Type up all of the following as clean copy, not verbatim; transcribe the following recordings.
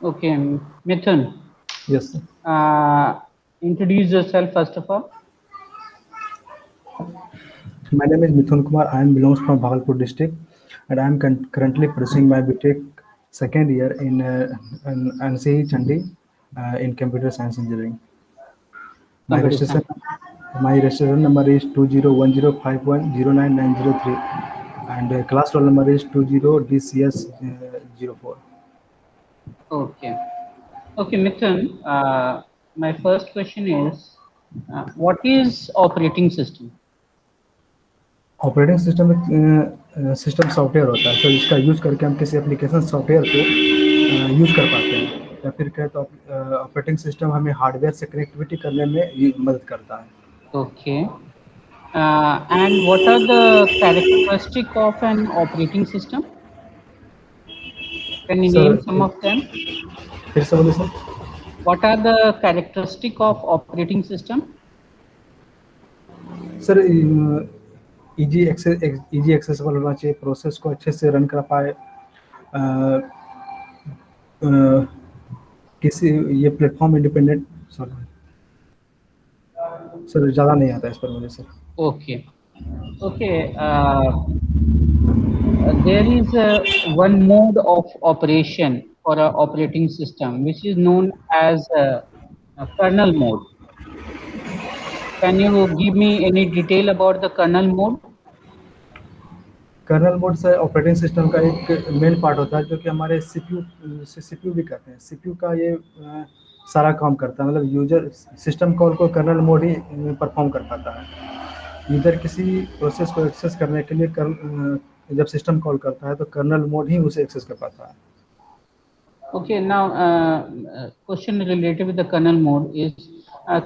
Okay, Mithun, Yes, sir. introduce yourself first of all. My name is Mithun Kumar. I am belongs from Bhagalpur district, and I am currently pursuing my BTech second year in NCE Chandi in computer science engineering. My Computer registration science. my registration number is 2010510993, and class roll number is 20DCS 04. Okay. Okay, Mithun, my first question is, what is operating system? Operating system एक system software होता है, तो इसका use करके हम किसी application software को use कर पाते हैं, या फिर कहें तो ऑपरेटिंग सिस्टम हमें हार्डवेयर से कनेक्टिविटी करने में ये मदद करता है। Okay. And what are the characteristic of an operating system? Can you sir name some of them? फिर से बोलिए sir. What are the characteristic of operating system? Sir easy accessible होना चाहिए, प्रोसेस को अच्छे से रन कर पाए, अ, अ, किसी ये प्लेटफॉर्म इंडिपेंडेंट। सॉरी सर, ज़्यादा नहीं आता है इस पर मुझे sir. Okay. Okay. There is one mode of operation for a operating system, which is known as kernel mode. Can you give me any detail about the kernel mode? Kernel mode से operating system का एक main part होता है, जो कि हमारे CPU से CPU भी कहते हैं। सीपीयू का ये सारा काम करता है, मतलब यूजर सिस्टम कॉल को कर्नल मोड ही परफॉर्म कर पाता है। यूजर किसी प्रोसेस को एक्सेस करने के लिए जब सिस्टम कॉल करता है तो कर्नल मोड ही उसे एक्सेस कर पाता है। Okay, now question related with the kernel mode is,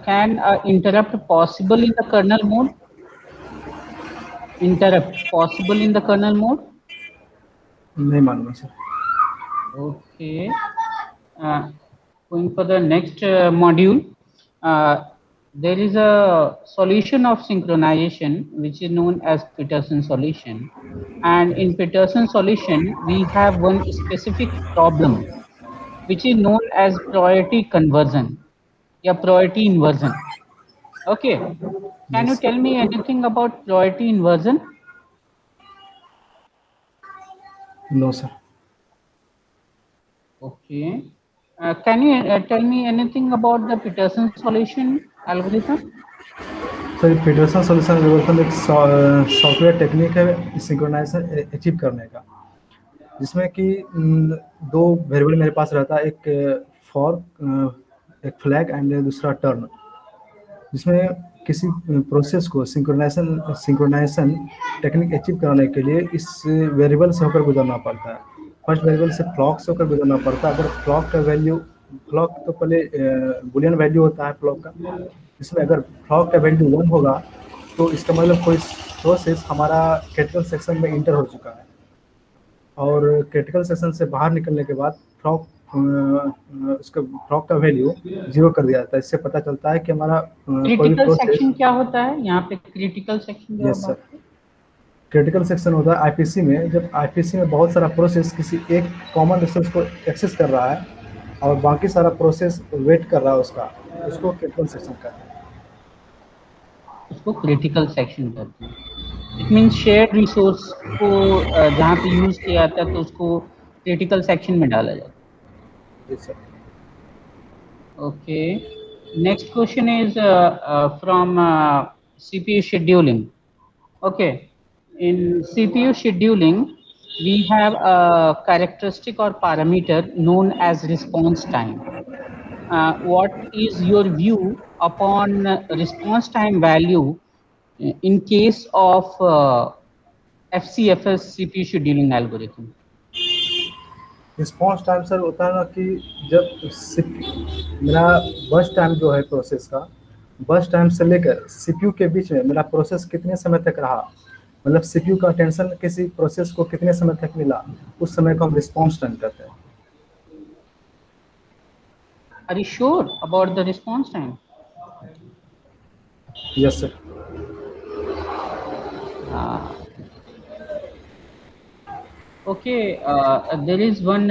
can interrupt possible in the kernel mode? Interrupt possible in the kernel mode? नहीं मालूम है sir. Okay. Uh, Going for the next module, uh, there is a solution of synchronization which is known as Peterson solution. And in Peterson solution, we have one specific problem which is known as priority conversion, yeah, priority inversion. Okay. Can you yes. tell me anything about priority inversion? No sir. Okay. Can you tell me anything about the Peterson solution algorithm? Sir, Peterson solution algorithm एक software technique है synchronization achieve करने का, जिसमें कि दो variable मेरे पास रहता है, एक फॉर, एक फ्लैग एंड दूसरा टर्न, जिसमें किसी प्रोसेस को सिंक्रोनाइजेशन सिंक्रोनाइजेशन टेक्निक अचीव कराने के लिए इस वेरिएबल से होकर गुजरना पड़ता है। फर्स्ट वेरिएबल से क्लॉक से होकर गुजरना पड़ता है। अगर क्लॉक का वैल्यू, क्लॉक तो पहले बुलियन वैल्यू होता है क्लॉक का, जिसमें अगर क्लॉक का वैल्यू 1 होगा तो इसका मतलब कोई प्रोसेस हमारा क्रिटिकल सेक्शन में इंटर हो चुका है, और क्रिटिकल सेक्शन से बाहर निकलने के बाद फ्लॉग उसका फ्लॉग का वैल्यू 0 कर दिया जाता है। इससे पता चलता है कि हमारा कोई भी क्रिटिकल प्रोसेस। सेक्शन क्या होता है? यहाँ पे क्रिटिकल सेक्शन जो आप यस बात सर। करें। क्रिटिकल सेक्शन होता है आईपीसी में, जब आईपीसी में बहुत सारा प्रोसेस किसी एक कॉमन रिसोर्स को एक्सेस कर रहा है और बाकी सारा प्रोसेस वेट कर रहा है उसका, उसको क्रिटिकल सेक्शन कहते हैं। उसको क्रिटिकल सेक्शन कहते हैं। इट मीन्स शेयर्ड रिसोर्स को जहाँ पे यूज किया जाता है तो उसको क्रिटिकल सेक्शन में डाला जाता जी सर। है। Okay. Next question is from CPU scheduling. Okay. In CPU scheduling, we have a characteristic or parameter known as response time. What is your view upon response time value in case of FCFS CPU scheduling algorithm? Response time sir होता है ना कि जब मेरा बस time जो है process का, बस टाइम से लेकर सीपीयू के बीच में मेरा प्रोसेस कितने समय तक रहा, मतलब सीपीयू का अटेंशन किसी प्रोसेस को कितने समय तक मिला, उस समय को हम रिस्पॉन्स टाइम कहते हैं। Are you sure about the response time? Yes sir. Uh, okay, there is one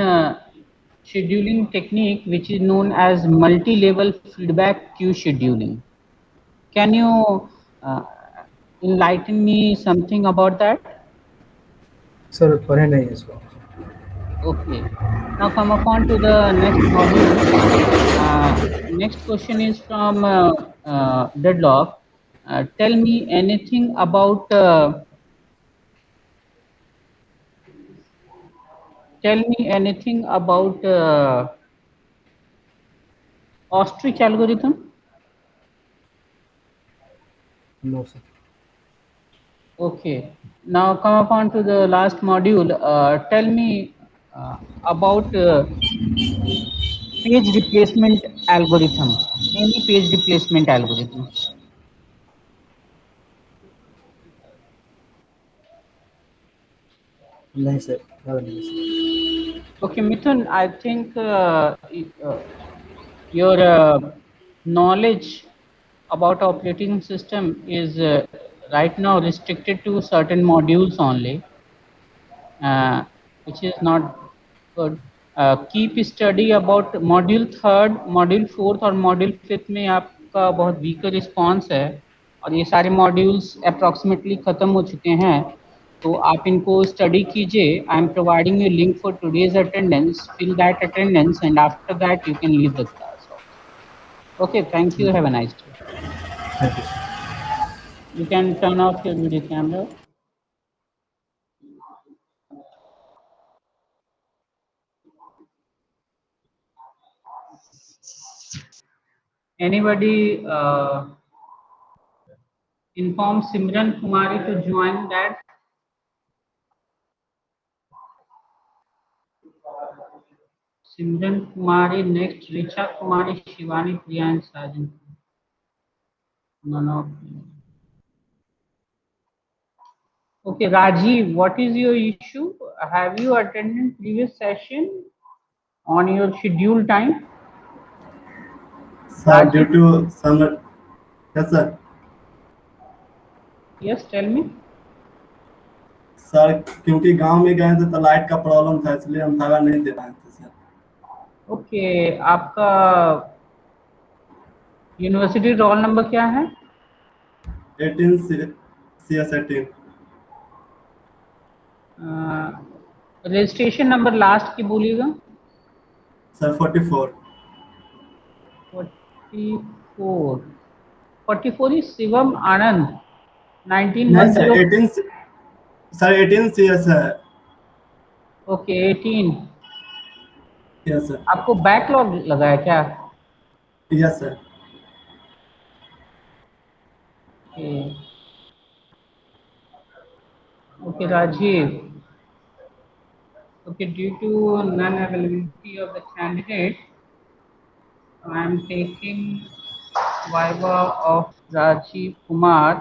scheduling technique which is known as multi-level feedback queue scheduling. Can you enlighten me something about that? Sir पढ़े नहीं है इसको। Okay. Now come upon to the next module. Next question is from Deadlock. Tell me anything about ostrich algorithm. No sir. Okay. Now come upon to the last module. Tell me about page replacement algorithm. Any page replacement algorithm. नहीं sir, ज़्यादा नहीं sir. Okay, Mithun, I think your knowledge about operating system is right now restricted to certain modules only, which is not good. Keep study about module third, module fourth और module fifth में आपका बहुत weaker response है और ये सारे modules approximately खत्म हो चुके हैं, तो आप इनको study कीजिए. I am providing you link for today's attendance. Fill that attendance and after that you can leave the class also. Okay, thank you. Have a nice day. Thank you sir. You can turn off your video camera. Anybody inform Simran Kumari to join that? Simran Kumari, next Richa Kumari, Shivani, Priya and Sajan. None of them. Okay, Rajiv, what is your issue? Have you attended previous session on your scheduled time? Sir, due to some, yes sir, Yes, tell me. Sir क्योंकि गांव में गए थे तो light का problem था इसलिए हम धागा नहीं दे पाए थे सर। Okay, आपका यूनिवर्सिटी रोल नंबर क्या है? 18 CS18 रजिस्ट्रेशन नंबर लास्ट की बोलिएगा। सर 44 44 is शिवम आनंद नहीं सर 1910। 18 सर 18 CS है। ओके 18। Yes sir. आपको बैकलॉग लगा है क्या? Yes sir. Okay Rajeev. Okay, due to non-availability of the candidate, I am taking Viva of Rajiv Kumar.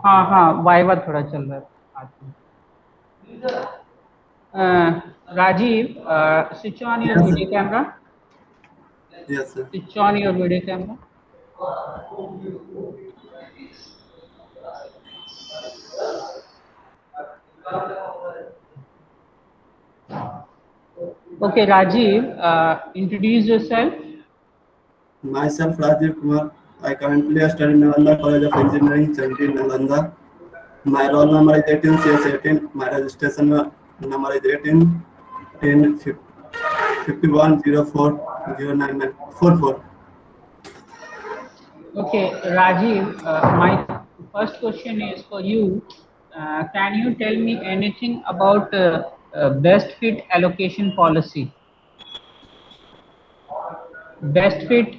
हाँ हाँ वाइवा थोड़ा चल रहा है आज। Rajiv, switch on your Yes, video sir. camera. Yes sir। Switch on your video camera. Okay, Rajiv, introduce yourself. Myself Rajiv Kumar. I currently study in Nalanda College of Engineering, Chandi, Nalanda. My roll number is 18 CS18. My registration number is 18 10 51 04 099 44. Okay, Rajiv, my first question is for you. Can you tell me anything about best fit allocation policy? Best fit.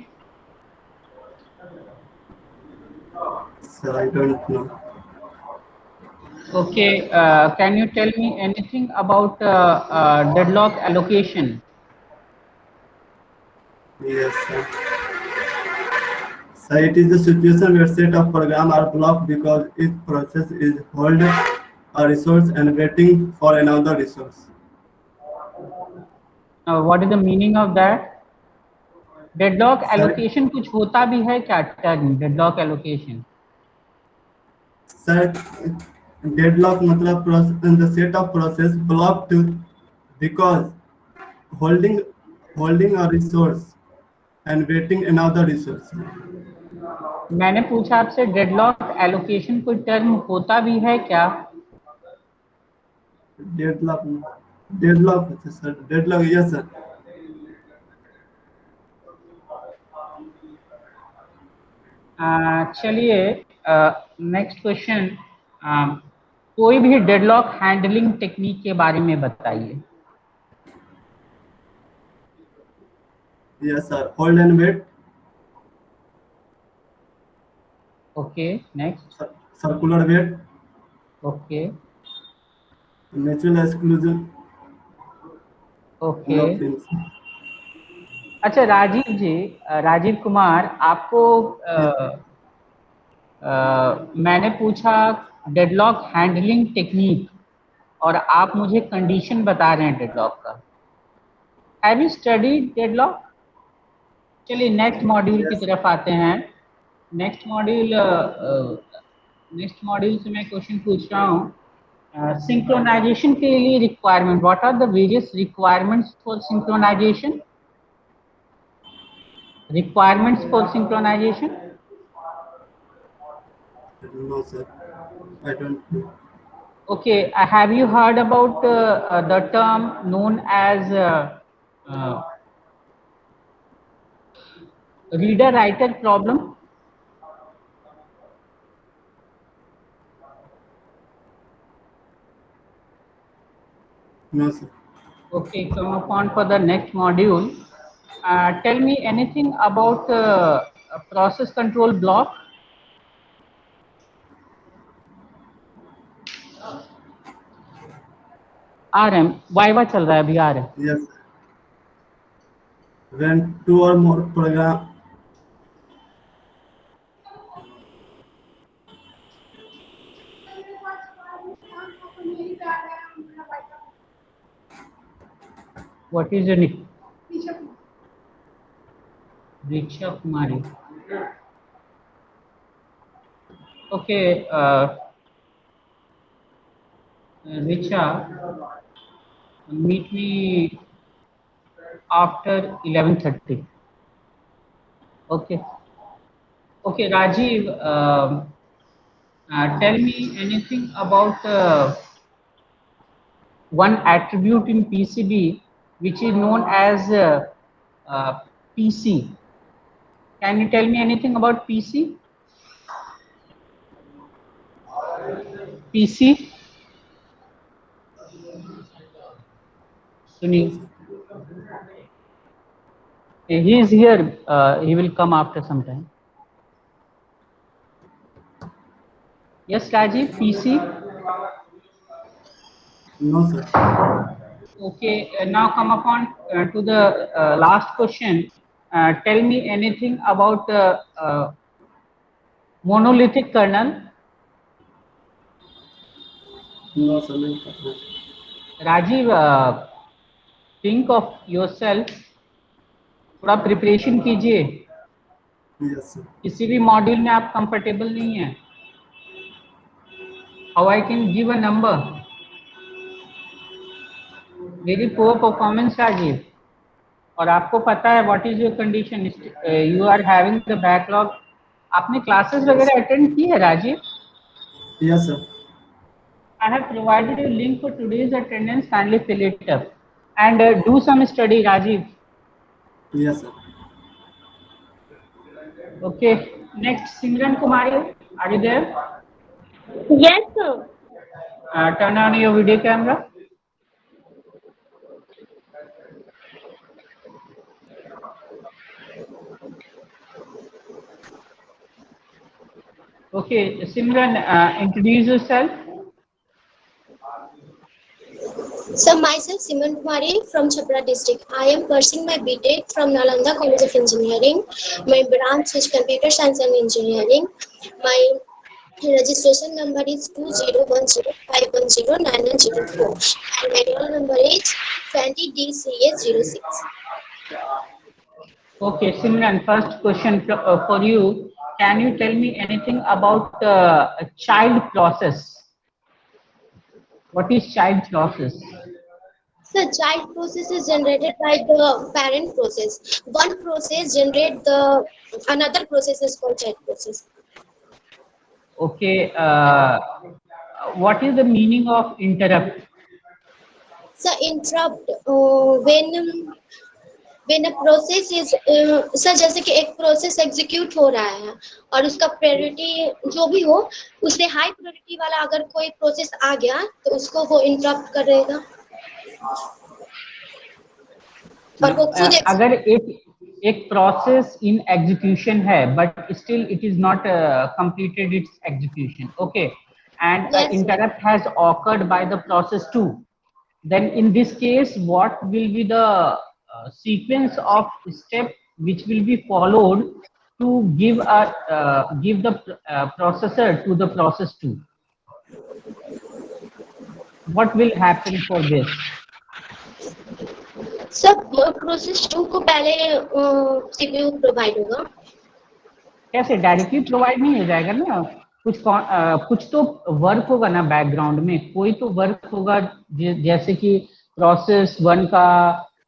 Sir, I don't know. Okay, can you tell me anything about deadlock allocation? Yes sir. So it is the situation where set of program are blocked because each process is hold a resource and waiting for another resource. What is the meaning of that? Deadlock Sir, allocation कुछ होता भी है क्या? Deadlock allocation. Sir, deadlock मतलब the set of process blocked because holding a resource and waiting another resource. मैंने पूछा आपसे deadlock allocation कोई टर्म होता भी है क्या? Deadlock sir, deadlock yes sir. चलिए नेक्स्ट क्वेश्चन, कोई भी डेडलॉक हैंडलिंग टेक्निक के बारे में बताइए. Yes sir, hold and wait. Okay next. Circular wait. Okay Natural exclusion. Okay. Nothing. अच्छा राजीव जी, राजीव कुमार, आपको मैंने पूछा डेडलॉक हैंडलिंग टेक्निक और आप मुझे कंडीशन बता रहे हैं डेडलॉक का. Have you studied deadlock? चलिए नेक्स्ट मॉड्यूल की तरफ आते हैं. नेक्स्ट मॉड्यूल से मैं क्वेश्चन पूछ रहा हूँ. सिंक्रोनाइजेशन के लिए requirement, what are the various requirements for synchronization? Requirements for synchronization? No sir, I don't know. Okay, have you heard about the term known as reader-writer problem? No sir. Okay, come upon for the next module. Tell me anything about a process control block. आ रहे हैं, viva चल रहा है अभी, आ रहे हैं. Yes. When two or more program. What is your name? Diksha Kumari. Okay, Richa, meet me after 11:30. Okay. Okay, Rajiv, tell me anything about one attribute in PCB which is known as PC. Can you tell me anything about PC? PC? Sunil. He is here. He will come after some time. Yes, Rajiv, PC? No sir. Okay, now come upon to the last question. Tell me anything about monolithic kernel. No sir, नहीं पता. Rajiv, think of yourself, थोड़ा preparation कीजिए. Yes sir. किसी भी module में आप comfortable नहीं है. How I can give a number? Very poor performance Rajeev. और आपको पता है what is your condition, you are having the backlog. आपने क्लासेस वगैरह अटेंड की है Rajeev? Yes sir. I have provided a link for today's attendance. Kindly fill it up and do some study, Rajiv. Yes sir. Okay. Next, Simran Kumari, are you there? Yes, sir. Turn on your video camera. Okay, Simran, introduce yourself. So myself Simran Kumari from Chhapra district. I am pursuing my BTech from Nalanda College of Engineering. My branch is Computer Science and Engineering. My registration number is 2010510990 and my roll number is 20DCA06. Okay, Simran, first question for you. Can you tell me anything about a child process? What is child process? So child process is generated by the parent process. One process generate the another process is called child process. Okay. What is the meaning of interrupt? So interrupt when a process is sir जैसे कि एक process execute हो रहा है और उसका priority जो भी हो उससे हाई प्रायोरिटी वाला अगर कोई प्रोसेस आ गया तो उसको वो इंटरप्ट करेगा और वो खुद अगर एक प्रोसेस इन एग्जीक्यूशन है but still it is not completed its execution, okay, and yes interrupt has occurred by the process 2, then in this case what will be the sequence of step which will be followed to give the processor to the process 2? What will happen for this? सब process 2 को पहले CPU provide होगा कैसे directly provide नहीं हो जाएगा ना, कुछ तो वर्क होगा ना बैकग्राउंड में, कोई तो वर्क होगा जैसे कि प्रोसेस 1 का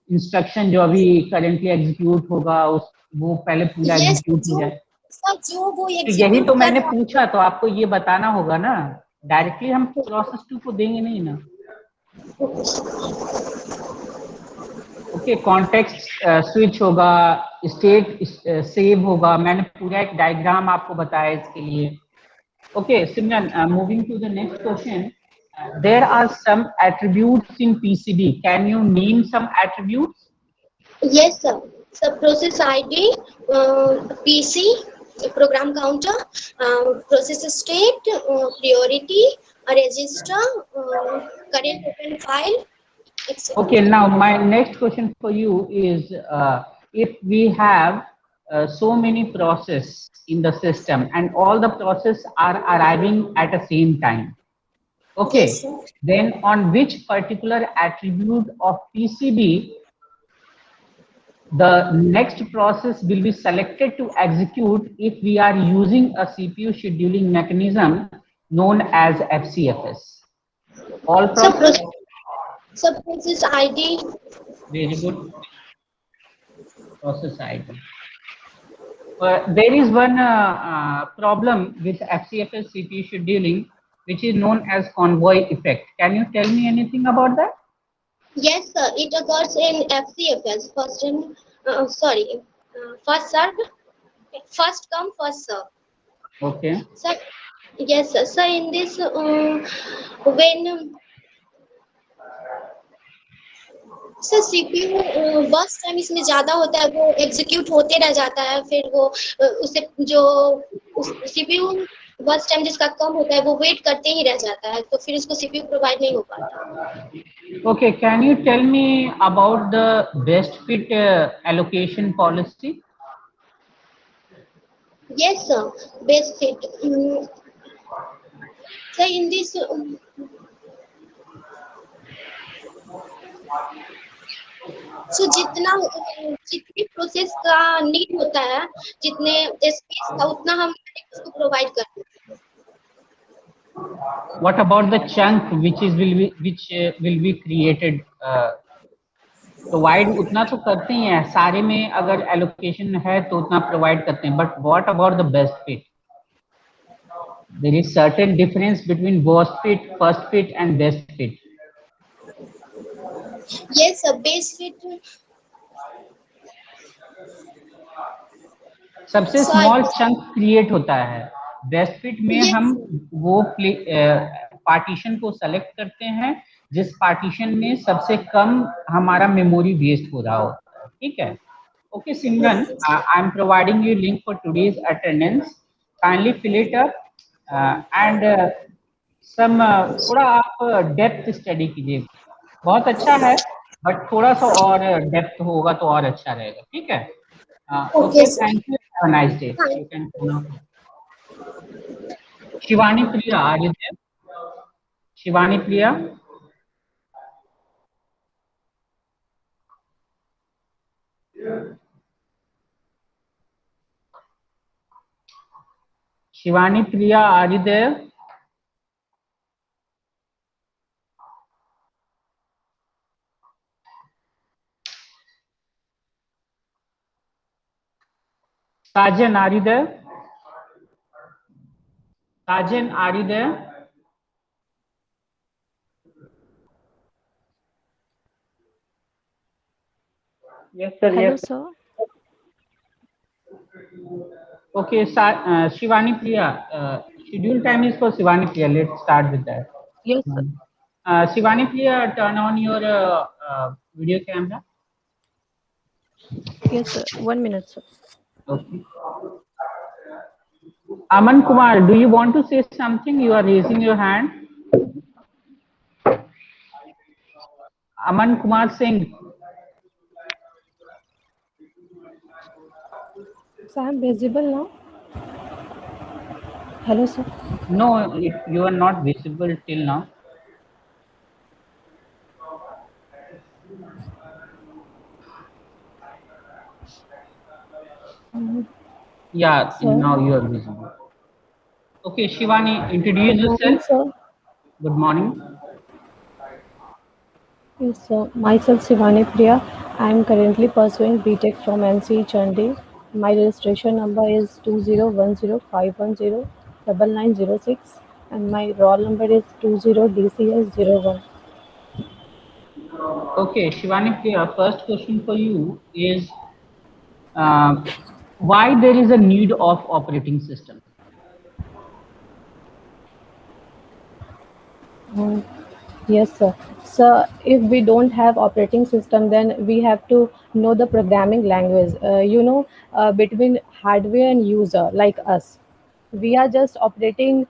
इंस्ट्रक्शन जो अभी करेंटली एग्जीक्यूट होगा उस वो पहले पूरा यस एग्जीक्यूट हो जो जाए। सर जो वो तो यही एग्जीक्यूट तो कर मैंने रहा पूछा, तो आपको ये बताना होगा ना, डायरेक्टली हम प्रोसेस 2 को देंगे नहीं ना। ओके, कॉन्टेक्स्ट स्विच होगा, स्टेट सेव होगा, मैंने पूरा एक डायग्राम आपको बताया इसके लिए। Okay Simran, moving to the next question, there are some attributes in PCB, can you name some attributes? yes sir सब process ID PC program counter process state priority register current open file Okay, now my next question for you is, if we have so many process in the system and all the process are arriving at the same time, okay, yes sir then on which particular attribute of PCB the next process will be selected to execute if we are using a CPU scheduling mechanism known as FCFS? All process? सब process ID Very good. Process ID. There is one problem with FCFS CPU scheduling, which is known as convoy effect. Can you tell me anything about that? yes sir it occurs in FCFS first in first served first come first serve Okay. sir yes sir so in this when sir CPU बस time इसमें ज्यादा होता है वो execute होते रह जाता है फिर वो उसे जो सीपीयू बस टाइम जिसका कम होता है वो वेट करते ही रह जाता है तो फिर उसको सीपीयू प्रोवाइड नहीं हो पाता Okay, can you tell me about the best fit allocation policy? yes sir best fit so in this सो जितनी प्रोसेस का नीड होता है जितने स्पेस का उतना हम उसको प्रोवाइड करते हैं What about the chunk which will be created? Provide उतना तो करते ही हैं सारे में, अगर एलोकेशन है तो उतना प्रोवाइड करते हैं, but what about the best fit? There is certain difference between worst fit, first fit and best fit. Yes sir best fit सबसे स्मॉल चंक क्रिएट होता है, बेस्ट फिट में हम वो पार्टीशन को सेलेक्ट करते हैं जिस पार्टीशन में सबसे कम हमारा मेमोरी वेस्ट हो रहा हो, ठीक है। Okay Simran, I am providing you link for today's attendance, kindly fill it up and some थोड़ा आप डेप्थ स्टडी कीजिए, बहुत अच्छा है बट थोड़ा सा और डेप्थ होगा तो और अच्छा रहेगा, ठीक है। Okay, thank you. Have a nice day. You can turn off. Shivani Priya, are you there? Shivani Priya. Shivani Priya, are you there? Sajan, are you there? Sajan, are you there? Yes, sir. Hello, Yes. sir. Okay, Shivani Priya. Schedule time is for Shivani Priya. Let's start with that. Yes, sir. Shivani Priya, turn on your video camera. Yes, sir. 1 minute, sir. Okay. Aman Kumar, do you want to say something? You are raising your hand. Aman Kumar Singh. So I'm visible now. Hello, sir. No, you are not visible till now. Yeah, Sir. now you are visible. Okay, Shivani, introduce Good morning, yourself. sir. Good morning. Yes, sir. Myself, Shivani Priya. I am currently pursuing BTech from NC Chandi. My registration number is 201051099006 and my roll number is 20DCS01. Okay, Shivani Priya, first question for you is why there is a need of operating system? Mm, Yes, sir. So if we don't have operating system, then we have to know the programming language. Between hardware and user, like us, we are just operating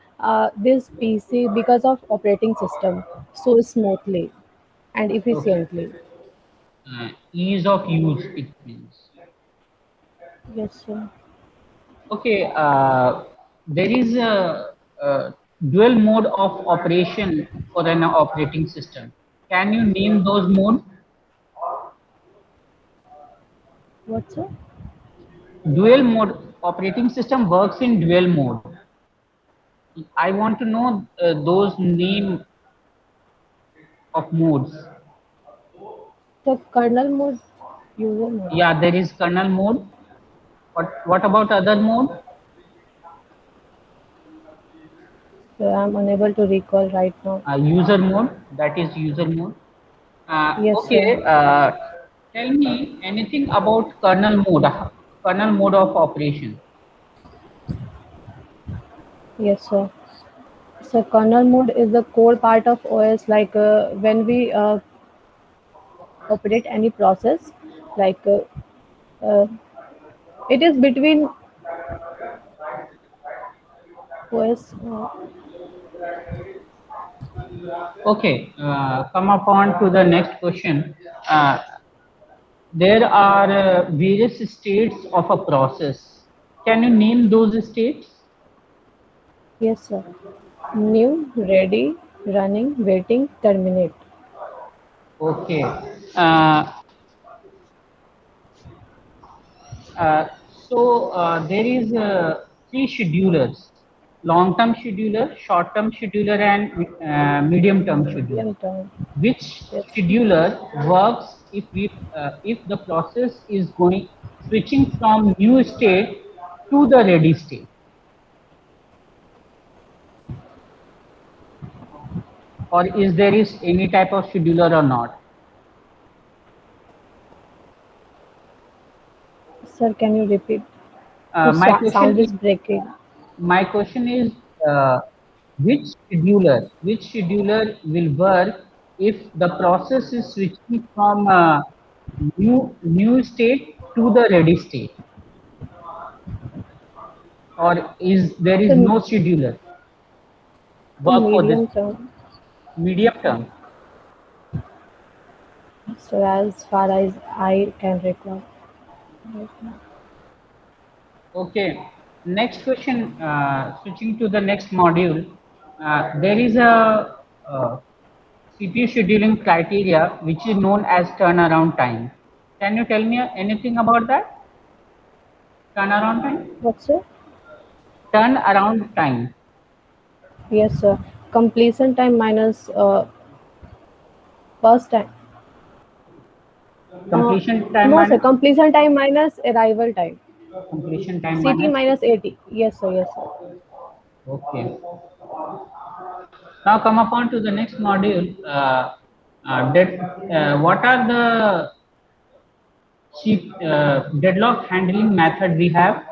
this PC because of operating system so smoothly and Okay. efficiently. Ease of use, it means. Yes, sir. Okay, there is a dual mode of operation for an operating system. Can you name those modes? What, sir? Dual mode operating system works in dual mode. I want to know those name of modes. The kernel mode, user mode. Yeah, there is kernel mode. What about other mode? So I'm unable to recall right now. User mode. That is user mode. Yes, sir. Okay. Tell me anything about kernel mode of operation. Yes, sir. So kernel mode is the core part of OS. Like when we operate any process, like uh, it is between OS. Okay. Come upon to the next question. Uh, there are various states of a process. Can you name those states? Yes, sir. New, ready, running, waiting, terminate. Okay. Uh, Uh, there is three schedulers: long-term scheduler, short-term scheduler, and medium-term scheduler. Medium term. Which Yes. scheduler works if the process is going switching from new state to the ready state, or is there is any type of scheduler or not? Sir, can you repeat? Uh, Your my question sound is is breaking. my question is uh, which scheduler will work if the process is switching from new state to the ready state, or is there is The, no scheduler the work for this medium term. medium term? So as far as I can recall. Right now. Okay, next question, switching to the next module. There is a CPU scheduling criteria which is known as turnaround time. Can you tell me anything about that? Turnaround time? What's it? Turnaround time. Yes, sir. Completion time minus first time. Uh, Completion time no, sir. minus Completion time minus arrival time. Completion time CT minus. minus 80. Yes, sir. Yes, sir. Okay. Now come upon to the next module. What are the deadlock handling method we have?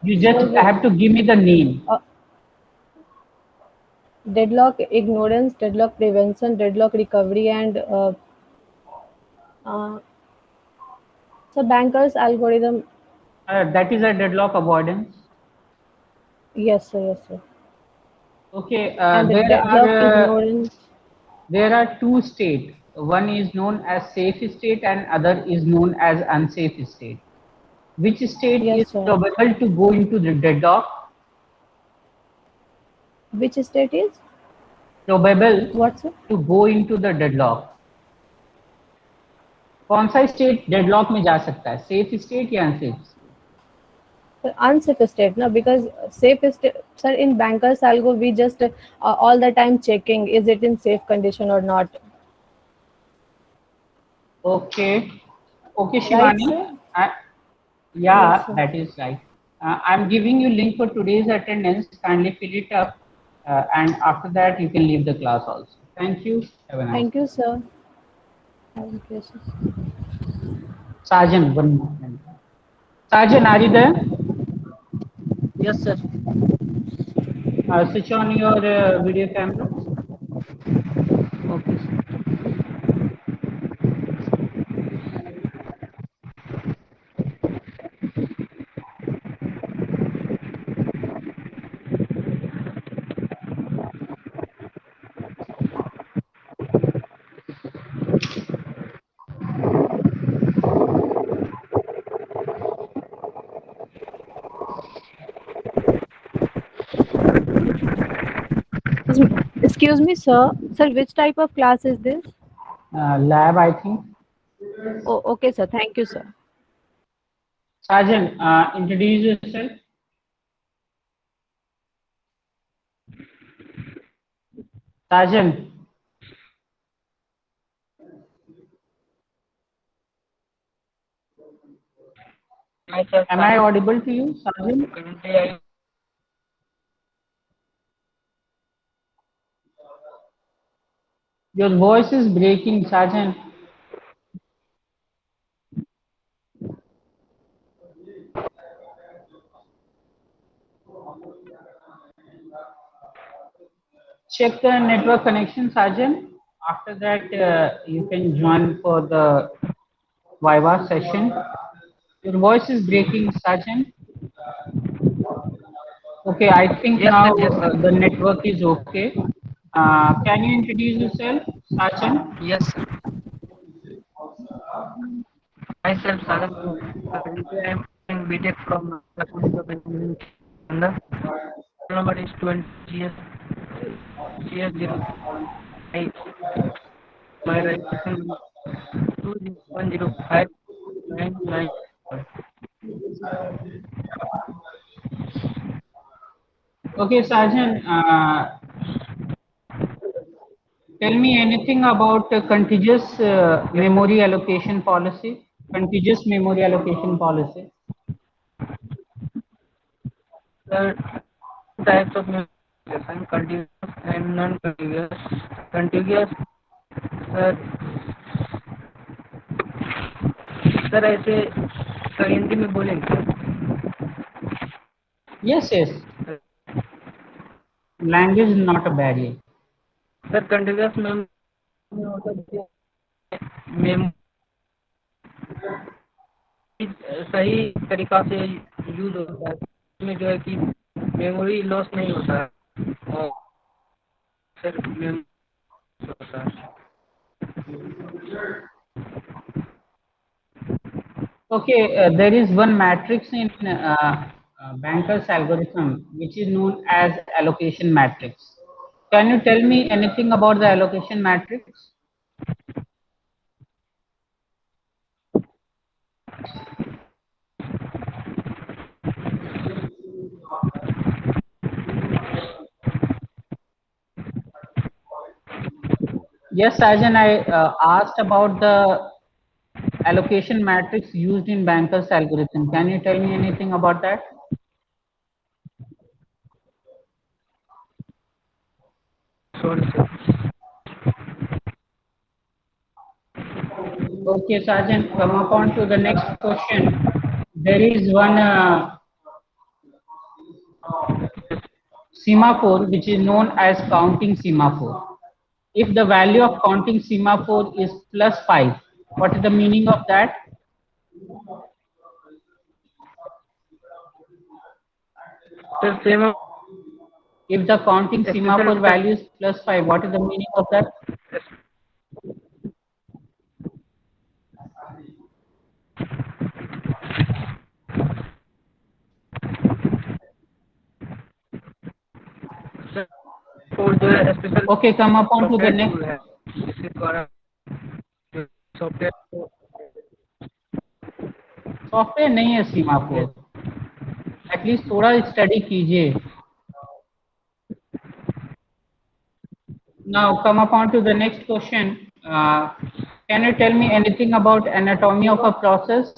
You just Sir, have to give me the name. deadlock ignorance, deadlock prevention, deadlock recovery, and uh, so banker's algorithm. That is a deadlock avoidance. Yes, sir. Yes, sir. Okay. And the deadlock ignorance. There are two states. One is known as safe state and other is known as unsafe state. Which state Yes, is sir. probable to go into the deadlock? Which state is? Probable What, sir? to go into the deadlock. कौन सा state deadlock में जा सकता है, safe state या unsafe? Unsafe state, no, because safe state, sir, in banker's algo we just all the time checking is it in safe condition or not. Okay, okay, Right, Shivani. sir? Yeah, Yes, sir. that is right. I'm giving you link for today's attendance. Kindly fill it up, and after that you can leave the class also. Thank you. Have a nice Thank day. you, sir. Thank you, sir. Sajan, one moment. Sajan, are you there? Yes, sir. Switch on your video camera. Okay, sir. Excuse me, sir. Sir, which type of class is this? Lab, I think. Oh, okay, sir. Thank you, sir. Sajan, introduce yourself. Sajan. Myself, Am I audible to you, Sajan? currently I Your voice is breaking, Sajan. Check the network connection, Sajan. After that, you can join for the Viva session. Your voice is breaking, Sajan. Okay, I think yes, now sir. Yes, sir. the network is okay. Can you introduce yourself, Sajan? Yes, sir. Myself, Sagar. Currently I am in BTech from the College of Engineering. Roll number is 20 GS CS 0. My registration 2105999. Okay, Sajan, tell me anything about contiguous memory allocation policy. Contiguous memory allocation policy. There are types of memorization, contiguous and non-contiguous. Contiguous, sir, sir ऐसे sir Hindi में बोलेंगे Yes, yes. Language is not a barrier. Sir continuous में होता है सही तरीका से use होता है इसमें जो है कि मेमोरी लॉस नहीं होता है और सर मेमोरी होता है Okay, there is one matrix in Banker's algorithm which is known as allocation matrix. Can you tell me anything about the allocation matrix? Yes, Sajan, I asked about the allocation matrix used in Banker's algorithm. Can you tell me anything about that? Sorry, sir. Okay, Sajan, come upon to the next question. There is one semaphore which is known as counting semaphore. If the value of counting semaphore is +5, what is the meaning of that? Sir, same. If the counting Yes, semaphore sir. value is +5, what is the meaning of that? Sir, for the special Okay, come upon to the software next. tool है, जिसके द्वारा software को software नहीं है semaphore, at least थोड़ा study कीजिए. Now come upon to the next question. Can you tell me anything about anatomy of a process?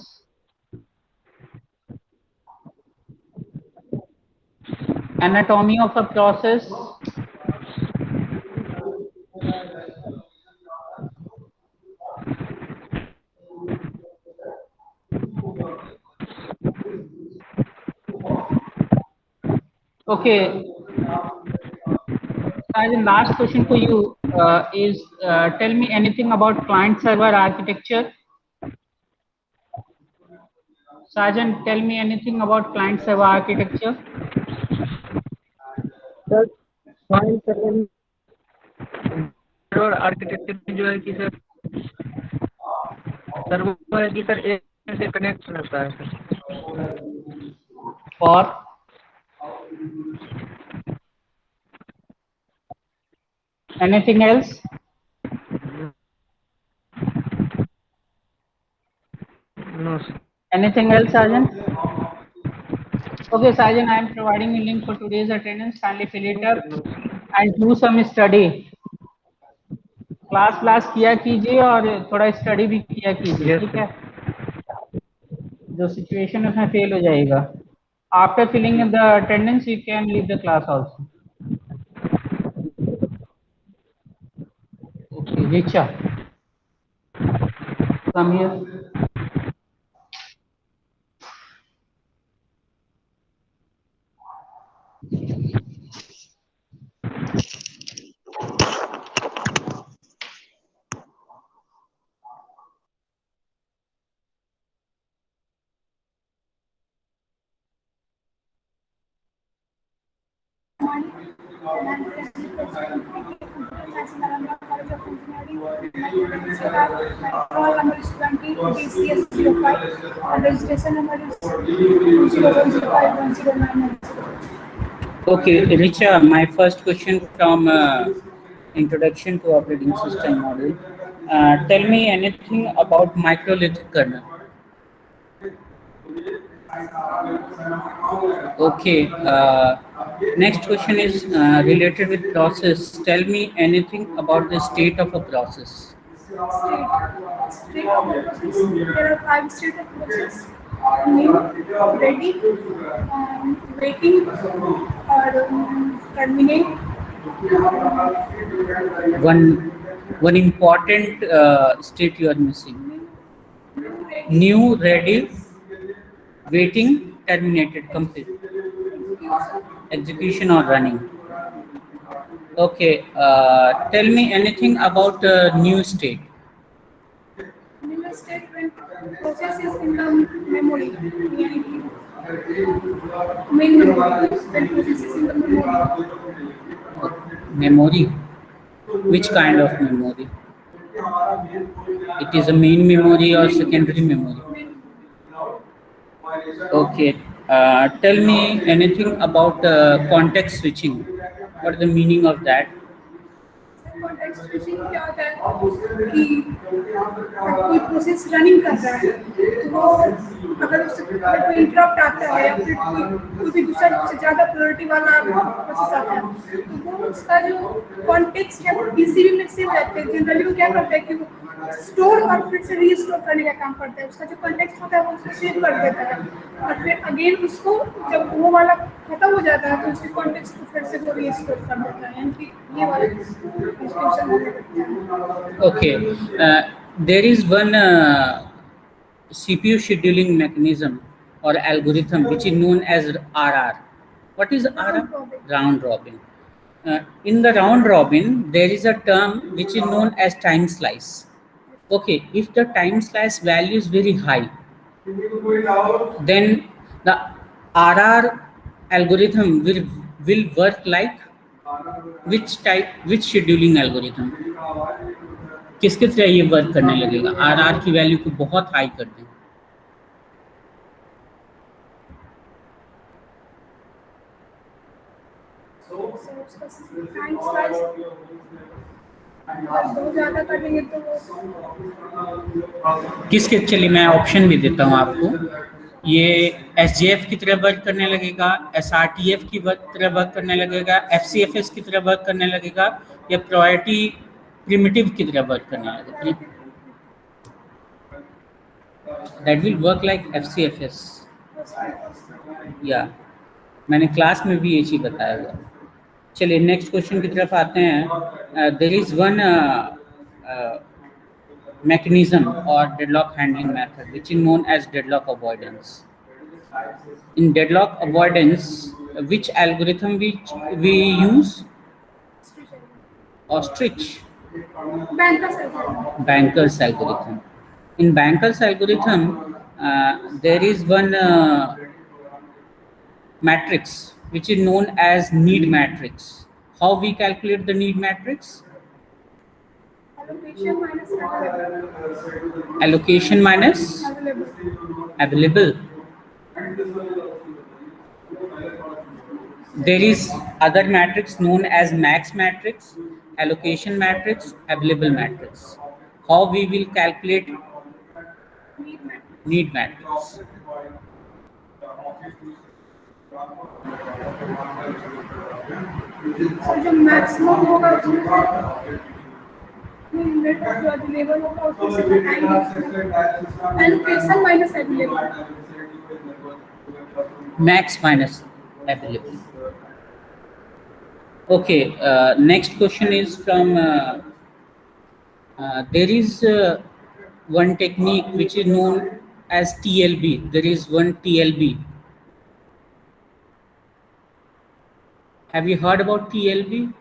Anatomy of a process. Okay. Sajan, last question for you is tell me anything about client-server architecture. Sajan, tell me anything about client-server architecture. Sir file server और architecture में जो है कि sir server है कि sir एक से connect रहता है sir. For anything else? No sir. Anything else, Sajan? Okay, Sajan, I am providing a link for today's attendance. Kindly fill it up and do some study. Class किया कीजिए और थोड़ा स्टडी भी किया कीजिए, ठीक है? जो सिचुएशन उसमें फेल हो जाएगा. After filling in the attendance you can leave the class also. Okay, Richa, come here. Roll number is 20, BCS 05, and registration number is 201051090. Okay, Richa, my first question from Introduction to Operating System module. Tell me anything about microlithic kernel. Okay, next question is related with process. Tell me anything about the state of a process. State of the process, there are 5 state of process. New, ready, waiting, or terminate. One important state you are missing. New, ready, waiting, terminated, complete. Execution or running. Okay, tell me anything about new state. New state when process is in the memory. Main memory. When process is in the memory. Memory. Which kind of memory? It is a main memory or secondary memory? Okay. Tell me anything about context switching. What is the meaning of that? Context switching क्या होता है कि कोई process running कर रहा है तो वो अगर उससे कोई इंटरप्ट आता है या फिर कोई भी दूसरा से ज़्यादा प्रायोरिटी वाला प्रोसेस आता है तो वो उसका जो कॉन्टेक्स्ट है वो पीसीबी में सेव रहता है। जनरली वो क्या करता है कि वो स्टोर और फिर से रीस्टोर करने का काम करता है। उसका जो कॉन्टेक्स्ट होता है वो उसको सेव कर देता है और फिर अगेन उसको जब वो वाला खत्म हो जाता है तो उसके कॉन्टेक्स्ट को फिर से वो रीस्टोर कर देता है। यानी कि ये वाला डिस्क्रिप्शन हो सकता है। Okay, there is one CPU scheduling mechanism or algorithm which is known as RR. What is RR? Round robin. In the round robin, there is a term which is known as time slice. Okay, if the time slice value is very high, then the RR algorithm will work like which scheduling algorithm? किसके तरह ये work करने लगेगा? RR की value को बहुत high कर दें। किसके, चलिए मैं ऑप्शन भी देता हूँ आपको। ये SJF की तरह वर्क करने लगेगा, SRTF की तरह वर्क करने लगेगा, FCFS की तरह वर्क करने लगेगा, या प्रायोरिटी प्रिमिटिव की तरह वर्क करने लगेगा? That will work like FCFS. या मैंने क्लास में भी ये चीज बताया हुआ। चलिए नेक्स्ट क्वेश्चन की तरफ आते हैं। There is one mechanism or deadlock handling method which is known as deadlock avoidance. In deadlock avoidance, which algorithm we use? Ostrich. Banker's algorithm. In Banker's algorithm, there is one matrix which is known as need matrix. How we calculate the need matrix? Allocation minus available. There is other matrix known as max matrix, allocation matrix, available matrix. How we will calculate need matrix? जो maximum होगा available होगा उसको allocation minus available, Max minus available. Okay, next question is from there is one technique which is known as TLB. There is one TLB. Have you heard about TLB?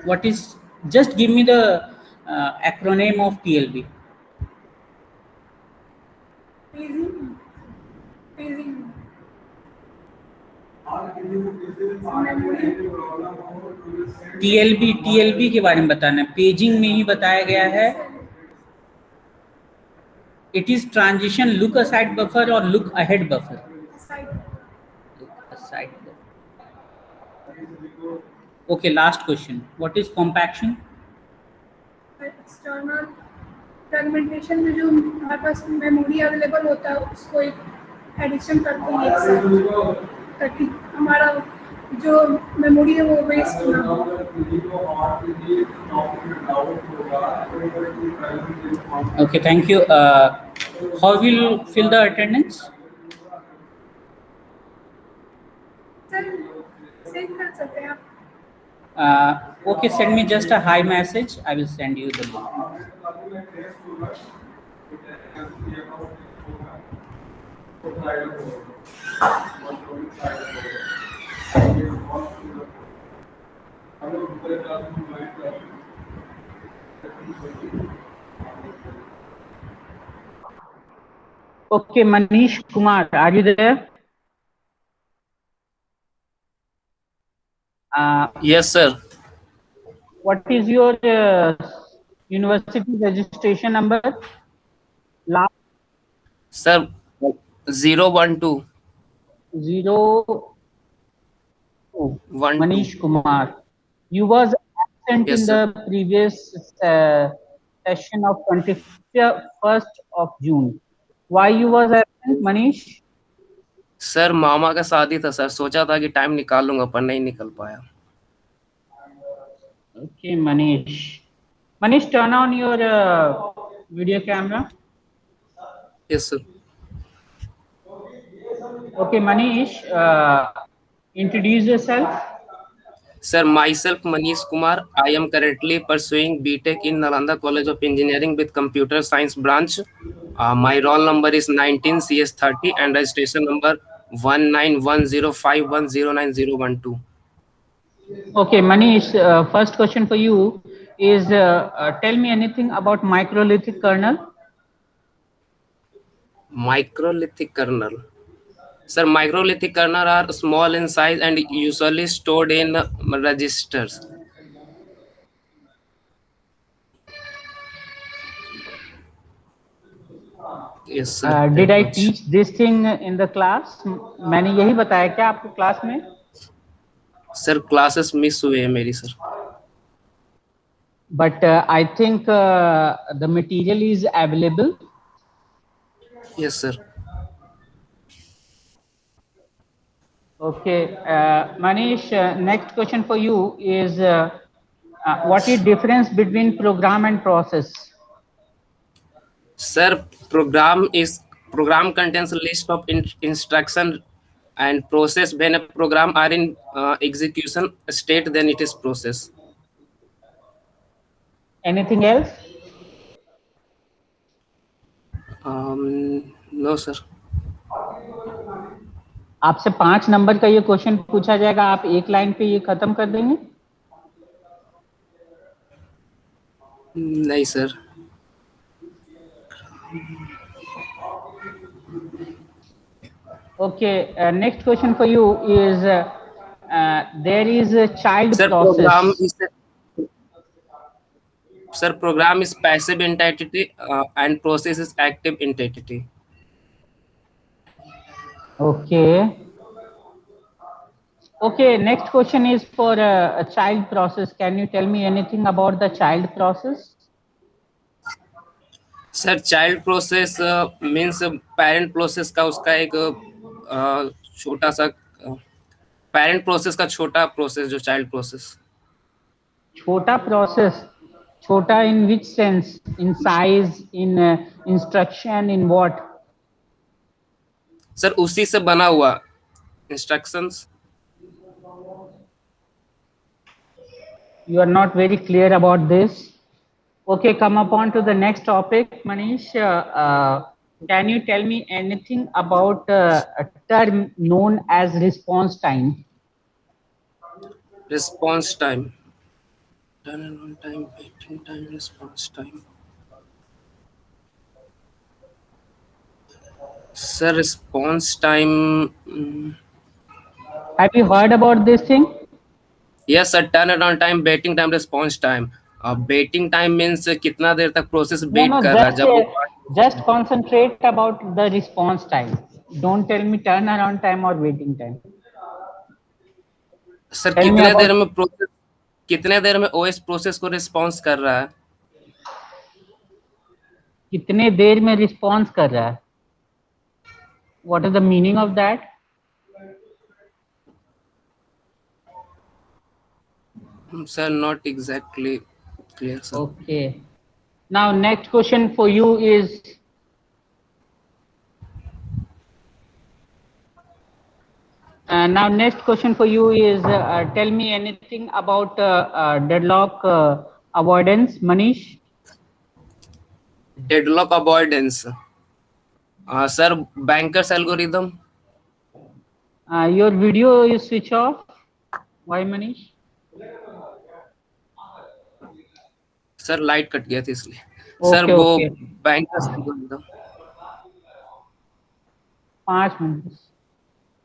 What is, just give me the acronym of TLB. TLB के बारे में बताना है, paging में ही बताया गया है। It is transition look aside buffer or look ahead buffer? Look aside buffer. Okay, last question. What is compaction? External fragmentation में जो हमारे पास मेमोरी अवेलेबल होता है उसको एक एडिशन करते हैं एक साथ, ताकि हमारा जो मेमोरी है वो वेस्ट ना हो। Okay, thank you. How will you fill the attendance? Sir send कर सकते हैं आप। Okay, send me just a hi message. I will send you the link. Okay, Manish Kumar, are you there? Yes, sir. What is your university registration number? Last Sir, 012. 0 1 Manish Kumar. You was absent Yes, in sir. the previous session of 21st of June. Why you was absent, Manish? Sir मामा का शादी था sir, सोचा था कि time निकाल लूंगा पर नहीं निकल पाया. Okay, Manish. Manish, turn on your video camera. Yes, sir. Okay, Manish, introduce yourself. Sir, myself Manish Kumar. I am currently pursuing BTech in Nalanda College of Engineering with Computer Science branch. My roll number is 19 CS30 and registration number 191051090012. Okay, Manish, first question for you is tell me anything about microlithic kernel. Microlithic kernel. Sir, microlithic kernel are small in size and usually stored in registers. Yes, sir. Did that I much. teach this thing in the class? मैंने यही बताया क्या आपको class में? Sir classes miss हुए हैं मेरी sir. But I think the material is available. Yes, sir. Okay, Manish, next question for you is what is difference between program and process? Sir, program contains a list of instruction and process. When a program are in execution state, then it is process. Anything else? No, sir. आपसे 5 number का ये question पूछा जाएगा, आप एक line पे ये खत्म कर देंगे? नहीं sir. Okay, next question for you is there is a child Sir, process. program is passive entity and process is active entity. Okay. Okay, next question is for a child process. Can you tell me anything about the child process? Sir child process means parent process का उसका एक छोटा सा parent process का छोटा process जो child process. छोटा process, छोटा in which sense? In size, in instruction, in what? Sir उसी से बना हुआ instructions. You are not very clear about this. Okay, come upon to the next topic, Manish. Can you tell me anything about a term known as response time? Response time. Turn on time, waiting time, response time. Sir, response time. Have you heard about this thing? Yes, sir. Turnaround time, waiting time, response time. Waiting time means कितना देर तक process wait कर रहा है जब just concentrate about the response time. Don't tell me turnaround time or waiting time. Sir कितने देर में OS process को response कर रहा है? कितने देर में रिस्पॉन्स कर रहा है? What is the meaning of that? Sir, not exactly clear, sir. Okay. Now next question for you is tell me anything about deadlock avoidance, Manish. Deadlock avoidance. Sir, Banker's algorithm. Your video is switch off. Why, Manish? Sir light cut गया था इसलिए. Sir वो Banker's algorithm. 5 minutes.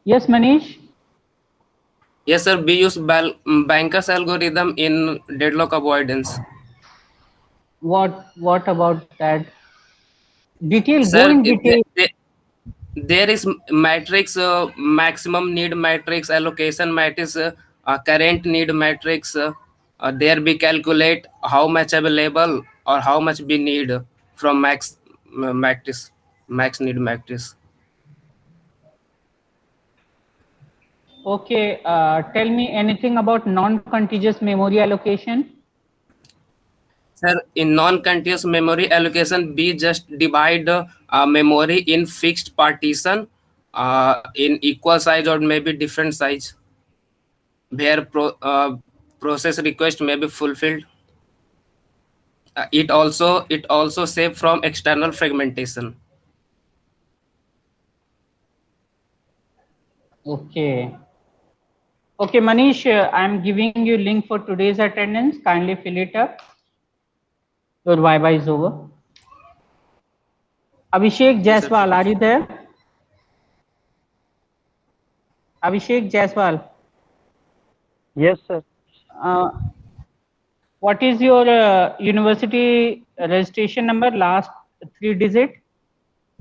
Yes, Manish. Yes, sir. We use Banker's algorithm in deadlock avoidance. What about that? Detail. Sir, go in detail. There is matrix, maximum need matrix, allocation matrix, current need matrix. there we calculate how much available or how much we need from max need matrix. Okay, tell me anything about non-contiguous memory allocation. Sir, in non-contiguous memory allocation, we just divide memory in fixed partition in equal size or maybe different size, where process request may be fulfilled. It also save from external fragmentation. Okay. Okay, Manish, I'm giving you link for today's attendance. Kindly fill it up. Your Viva is over. Abhishek Jaiswal, are you there? Abhishek Jaiswal. Yes, sir. What is your university registration number, last 3 digit?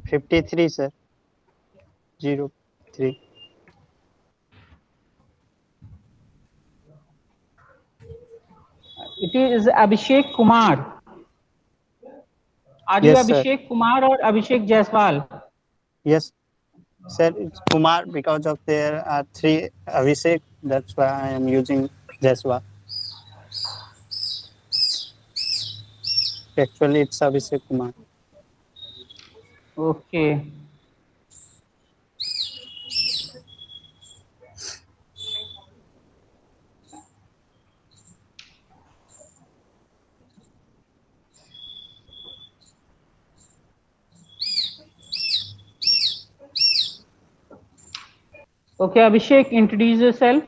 53, sir. 03. It is Abhishek Kumar. Are Yes, you sir. Abhishek Kumar or Abhishek Jaiswal? Yes, sir. It's Kumar because of there are 3 Abhishek. That's why I am using Jaiswal. Actually, it's Abhishek Kumar. Okay. Okay, Abhishek, introduce yourself.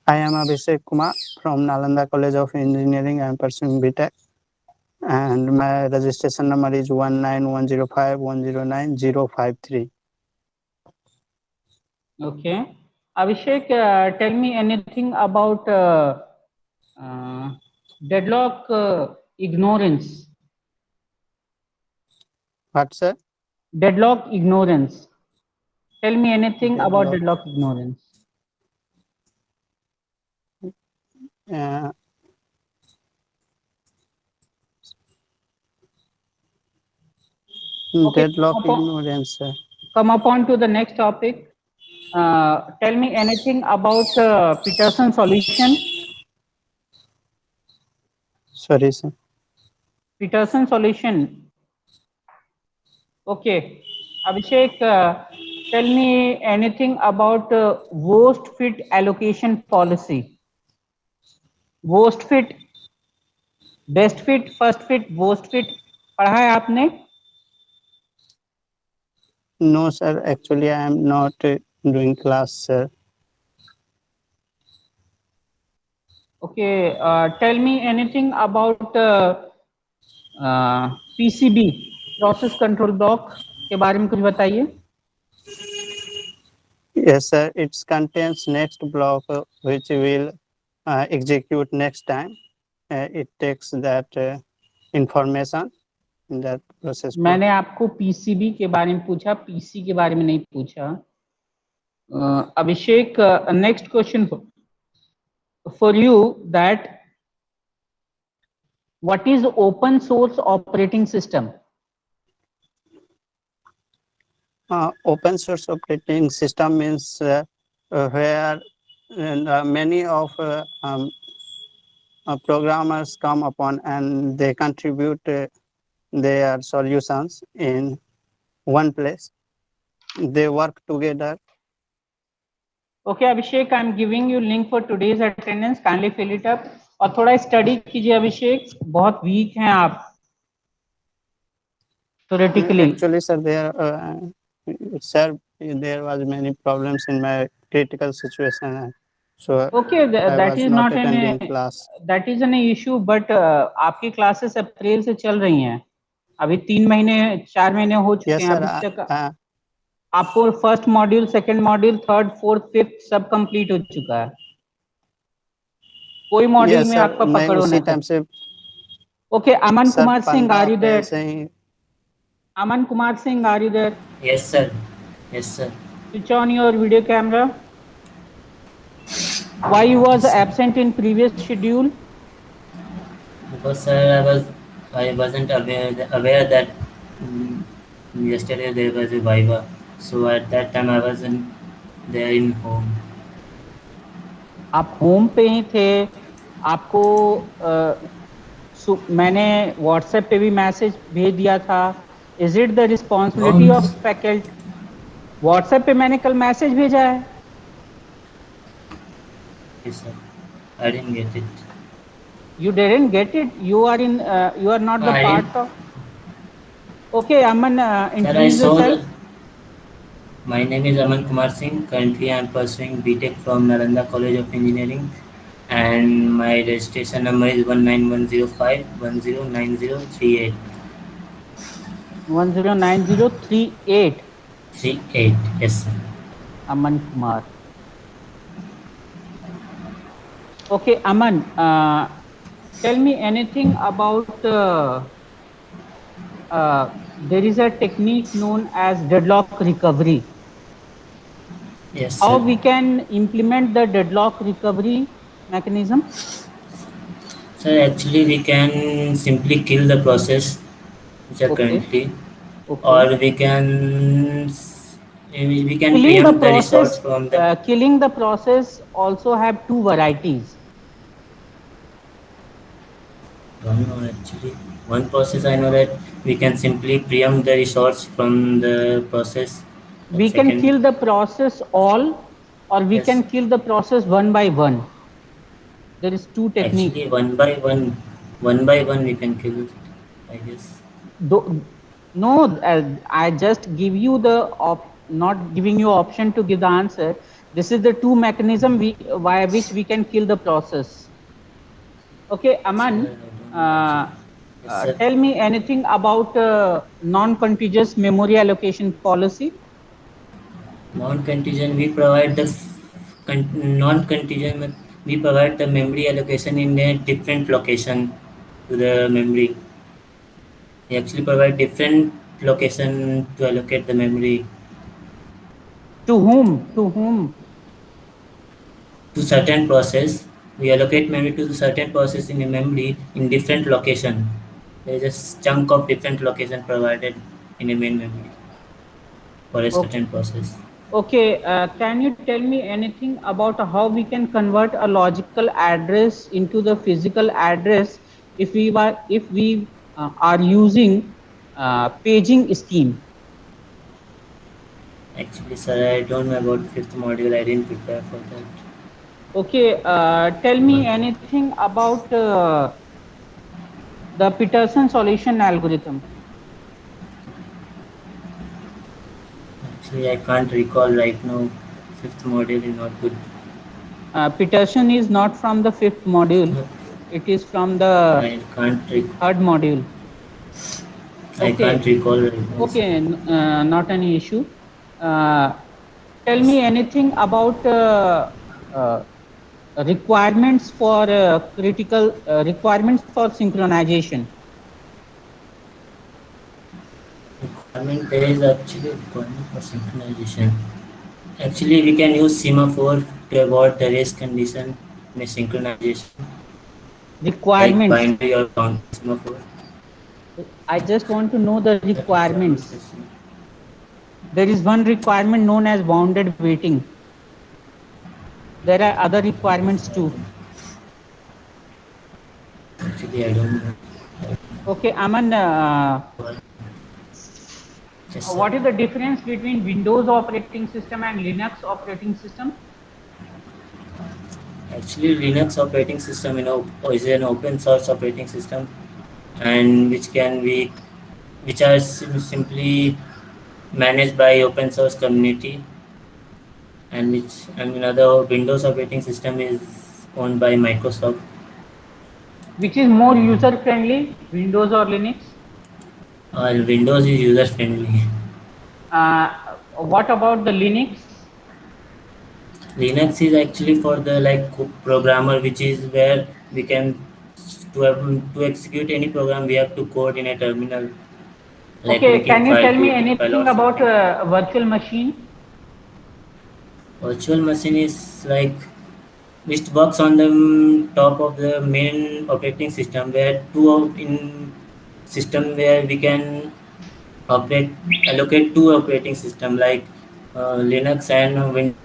I am Abhishek Kumar from Nalanda College of Engineering. I am pursuing BTech. And my registration number is 19105109053. Okay. Abhishek, tell me anything about deadlock ignorance. What, sir? Deadlock ignorance. Tell me anything about deadlock ignorance. Okay, Deadlock ignorance, sir. Come upon to the next topic. Tell me anything about Peterson solution. Sorry, sir. Peterson solution. Okay. Abhishek, tell me anything about worst fit allocation policy. Worst fit, best fit, first fit, worst fit. पढ़ा है आपने? No, sir. Actually, I am not doing class, sir. Okay. Tell me anything about PCB, process control block के बारे में कुछ बताइए. Yes, sir. It contains next block which will execute next time. It takes that information in that process. मैंने आपको PCB के बारे में पूछा, PC के बारे में नहीं पूछा. Abhishek, next question for you, that what is open source operating system? Open source operating system means where many of programmers come upon and they contribute their solutions in one place. They work together. Okay, Abhishek, I'm giving you link for today's attendance. Kindly fill it up. और थोड़ा study कीजिए अभिषेक, बहुत week हैं आप theoretically. Actually, sir, there was many problems in my critical situation. So okay, that is not attending class. That is an issue, but आपकी classes अप्रैल से चल रही हैं. अभी 3 महीने 4 महीने हो चुके हैं. अभी तक आपको first module, second module, third, fourth, fifth सब कंप्लीट हो चुका है. कोई मॉड्यूल में आपका पकड़ो नहीं. Okay, Aman Kumar Singh, are you there? Aman Kumar Singh, are you there? Yes, sir. Yes, sir. Switch on your video camera. Why you was absent in previous schedule? Because sir, I wasn't aware that yesterday there was a Viva, so at that time I wasn't there in home. आप home पे ही थे, आपको मैंने WhatsApp पे भी message भेज दिया था. Is it the responsibility of faculty? WhatsApp पे मैंने कल मैसेज भेजा है. Yes, sir. I didn't get it. You didn't get it? You are not the part of. Okay, Aman, introduce yourself. My name is Aman Kumar Singh. Currently, I am pursuing BTech from Nalanda College of Engineering, and my registration number is 19105109038. 109038. 38, yes, sir. Aman Kumar. Okay, Aman, tell me anything about there is a technique known as deadlock recovery. Yes, how sir. we can implement the deadlock recovery mechanism? Sir, actually we can simply kill the process which are currently, or we can preempt the resource from the killing the process also have two varieties. Don't know actually. One process I know that we can simply preempt the resource from the process. We can kill the process all, or we can kill the process one by one. There is two techniques. Actually, one by one we can kill it, I guess. No, I just give you the not giving you option to give the answer. This is the two mechanism by which we can kill the process. Okay, Aman, tell me anything about non-contiguous memory allocation policy. Non-contingent, we provide the non-contingent. We provide the memory allocation in a different location to the memory. We actually provide different location to allocate the memory. To whom? To whom? To certain process. We allocate memory to the certain process in a memory in different location. There is a chunk of different location provided in a main memory for a certain process. Okay, can you tell me anything about how we can convert a logical address into the physical address if we are using paging scheme? Actually, sir, I don't know about fifth module. I didn't prepare for that. Okay, tell me anything about the Peterson solution algorithm. Actually, I can't recall right now. Fifth module is not good. Peterson is not from the fifth module. It is from the third module. I can't recall right now. Okay, not any issue. Tell me anything about requirements for critical requirements for synchronization. There is actually a requirement for synchronization. Actually, we can use semaphore to avoid the race condition in a synchronization. Requirements. Like binary or counter semaphore. I just want to know the requirements. There is one requirement known as bounded waiting. There are other requirements too. Actually, I don't know. Okay, Aman, what is the difference between Windows operating system and Linux operating system? Actually, Linux operating system, is an open source operating system, and which are simply managed by open source community, and another Windows operating system is owned by Microsoft. Which is more user friendly, Windows or Linux? Windows is user friendly. What about the Linux? Linux is actually for the programmer, which is where we can to execute any program we have to code in a terminal. Okay, can you tell me anything about virtual machine? Virtual machine is like which works on the top of the main operating system, where in system where we can allocate two operating system like Linux and Windows.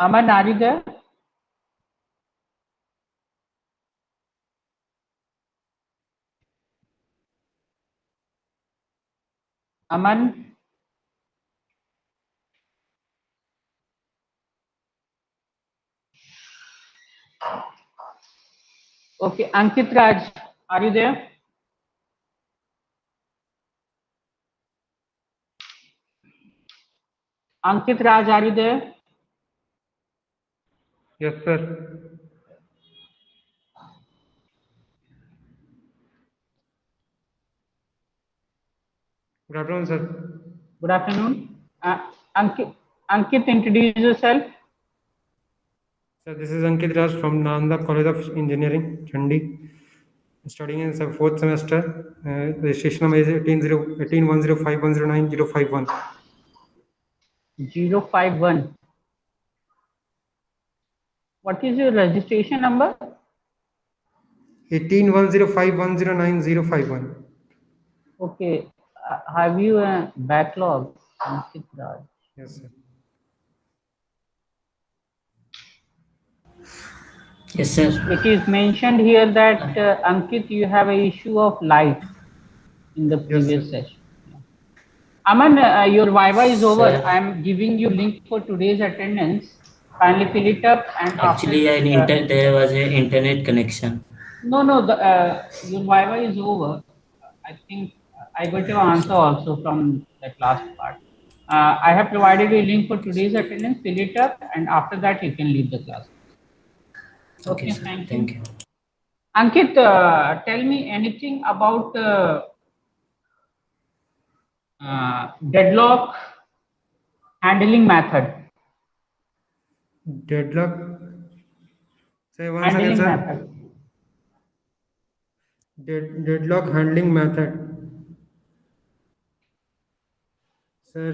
Aman, are you there? Aman? Okay, Ankit Raj, are you there? Ankit Raj, are you there? Yes, sir. Good afternoon, sir. Good afternoon. Ankit, introduce yourself. Sir, this is Ankit Raj from Nalanda College of Engineering, Chandi. Studying in the fourth semester. Registration number is 18105105109051. 051. What is your registration number? 181051099051. Okay. Have you a backlog, Ankit Raj? Yes, sir. Yes, sir. It is mentioned here that Ankit, you have an issue of light in the previous session. Aman, your Viva is over. Sir. I am giving you link for today's attendance. Kindly fill it up and Actually, there was an internet connection. No, your Viva is over. I think I got your answer also from that last part. I have provided a link for today's attendance. Fill it up, and after that you can leave the class. Okay, sir. Thank you. Ankit, tell me anything about deadlock handling method. Deadlock. Say once handling again, sir. Method. Deadlock handling method. Sir,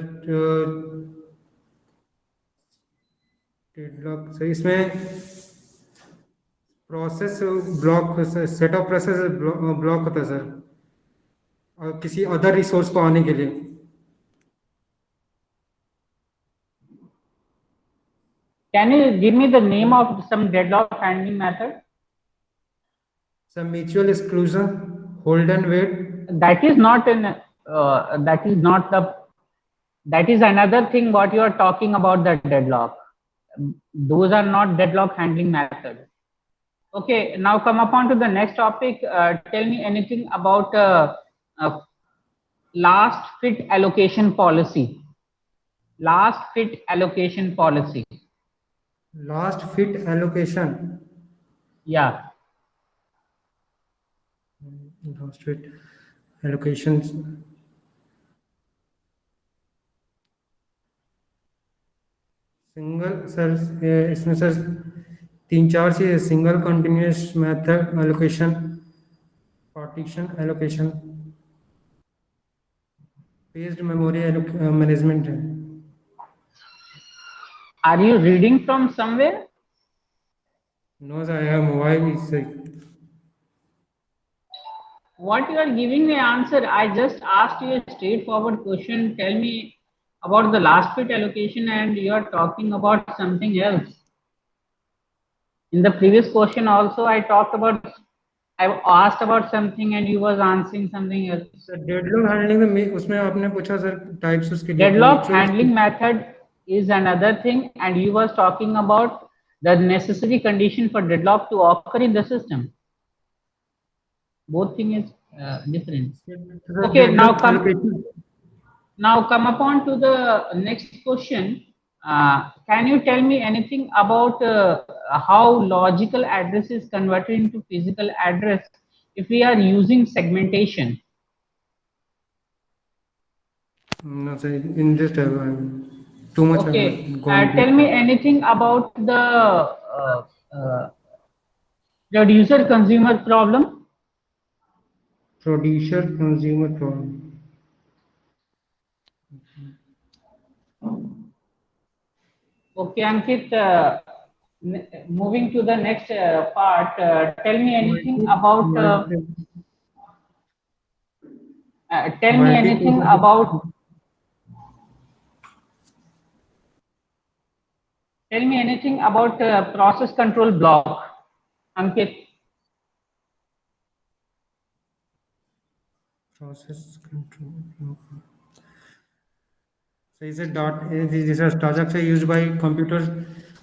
deadlock. So इसमें process block set of process block होता है sir, और किसी other resource को आने के लिए. Can you give me the name of some deadlock handling method? Some mutual exclusion, hold and wait. That is not that is another thing what you are talking about, that deadlock. Those are not deadlock handling methods. Okay, now come upon to the next topic. Tell me anything about last fit allocation policy. Last fit allocation policy. Last fit allocation. Yeah. Last fit allocations. Single sir इसमें sir 3-4 चीज़. Single continuous method allocation, partition allocation, paged memory management है. Are you reading from somewhere? No, sir, I have mobile. What you are giving me answer? I just asked you a straightforward question. Tell me about the last fit allocation, and you are talking about something else. In the previous question also, I asked about something and you was answering something else. Sir, deadlock handling में उसमें आपने पूछा sir types उसके. Deadlock handling method is another thing, and you was talking about the necessary condition for deadlock to occur in the system. Both thing is different. Okay, now come upon to the next question. Can you tell me anything about how logical address is converted into physical address if we are using segmentation? No, sir, in this too much. Okay, tell me anything about the producer consumer problem. Producer consumer problem. Okay, Ankit, moving to the next part, tell me anything about tell me anything about process control block, Ankit. Process control. So is it these are structure used by computers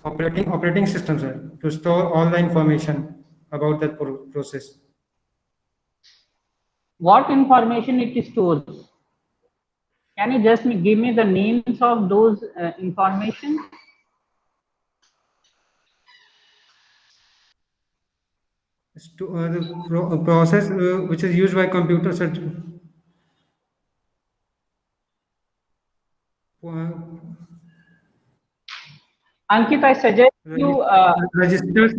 operating systems to store all the information about that process. What information it stores? Can you just give me the names of those information? The process which is used by computers. Ankit, I suggest you registers.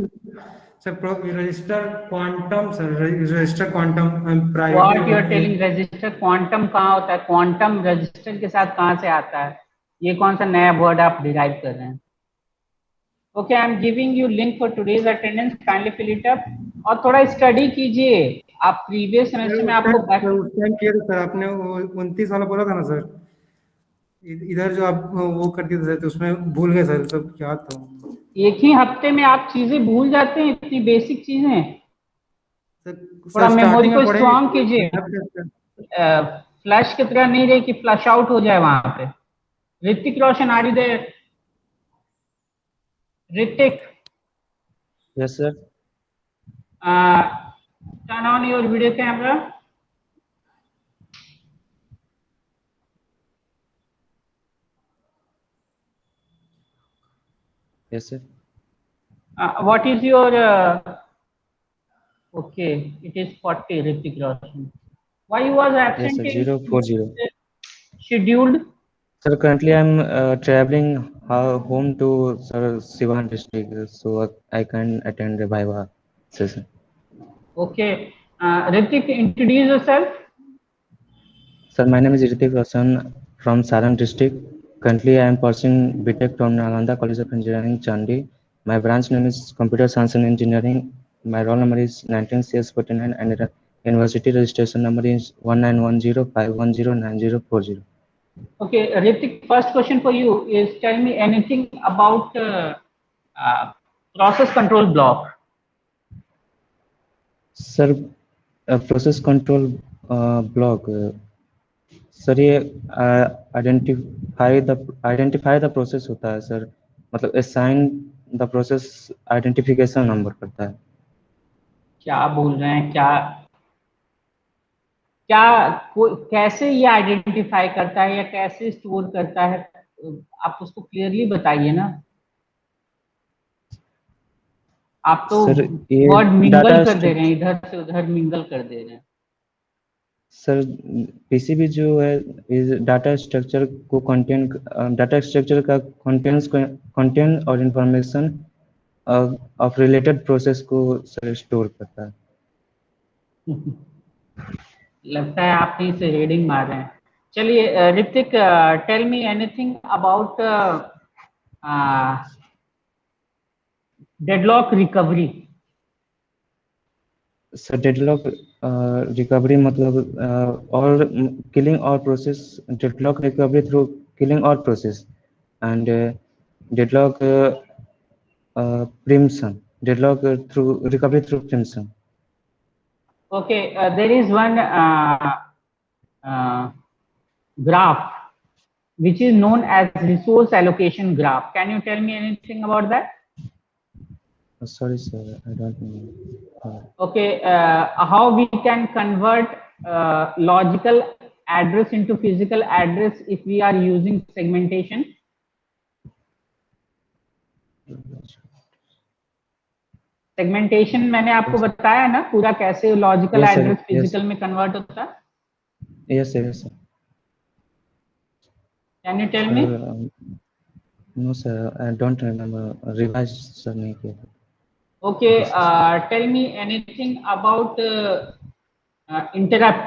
Register quantum, sir. Register quantum and private. What you are telling register quantum कहाँ होता है? Quantum register के साथ कहाँ से आता है? ये कौन सा नया वर्ड आप डिराइव कर रहे हैं? Okay, I am giving you link for today's attendance. Kindly fill it up. और थोड़ा स्टडी कीजिए. आप प्रीवियस सेमेस्टर में आपको किया था सर आपने 29 वाला बोला था ना सर. इधर जो आप वो कर दिए थे तो उसमें भूल गए सर सब याद था. एक ही हफ्ते में आप चीजें भूल जाते हैं, इतनी बेसिक चीजें. थोड़ा मेमोरी को स्ट्रॉन्ग कीजिए. फ्लैश की तरह नहीं रही कि फ्लश आउट हो जाए वहां पे. Hrithik Roshan, are you there? Hrithik. Yes, sir. Turn on your video camera. Yes, sir. What is your okay, it is 40, Hrithik Roshan. Why you was absent? Yes, sir. 040. Scheduled? Sir, currently I'm traveling home to Sir Sivan district, so I can attend the Viva session. Okay. Hrithik, introduce yourself. Sir, my name is Hrithik Roshan from Saran district. Currently, I am pursuing BTech from Nalanda College of Engineering, Chandi. My branch name is Computer Science and Engineering. My roll number is 19CS49 and the university registration number is 1910510940. Okay, Hrithik, first question for you is tell me anything about process control block. Sir, process control block. Sir ये identify the process होता है sir, मतलब assign the process identification number करता है. क्या बोल रहे हैं? कैसे ये आइडेंटिफाई करता है या कैसे स्टोर करता है? आप उसको क्लियरली बताइए ना. आप तो वर्ड मिंगल कर दे रहे हैं, इधर से उधर मिंगल कर दे रहे हैं. सर पीसीबी जो है इस डाटा स्ट्रक्चर को डाटा स्ट्रक्चर का कंटेंट और इंफॉर्मेशन ऑफ रिलेटेड प्रोसेस को सर स्टोर करता है. लगता है आप ही से रीडिंग मार रहे हैं. चलिए Hrithik, tell me anything about deadlock recovery. Sir deadlock recovery मतलब और किलिंग और process, deadlock recovery through killing और process and deadlock preemption, deadlock through recovery through preemption. Okay, there is one graph which is known as resource allocation graph. Can you tell me anything about that? Sorry, sir, I don't know. Okay, how we can convert logical address into physical address if we are using segmentation? Segmentation मैंने आपको बताया ना पूरा कैसे logical address physical में convert होता है. Yes sir, yes sir. Can you tell me? No sir, I don't remember, revise sir नहीं किया. Okay, tell me anything about interrupt.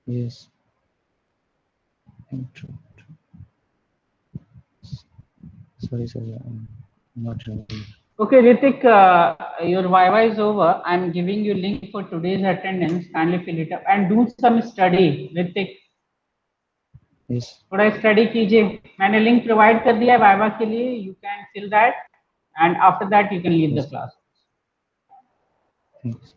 Yes, interrupt. Sorry, sir. I'm not remembering. Okay, Ritik, your Viva is over. I'm giving you link for today's attendance. Kindly fill it up and do some study, Ritik. Yes. थोड़ा study कीजिए. मैंने link provide कर दिया है viva के लिए. You can fill that and after that you can leave the class. Thanks.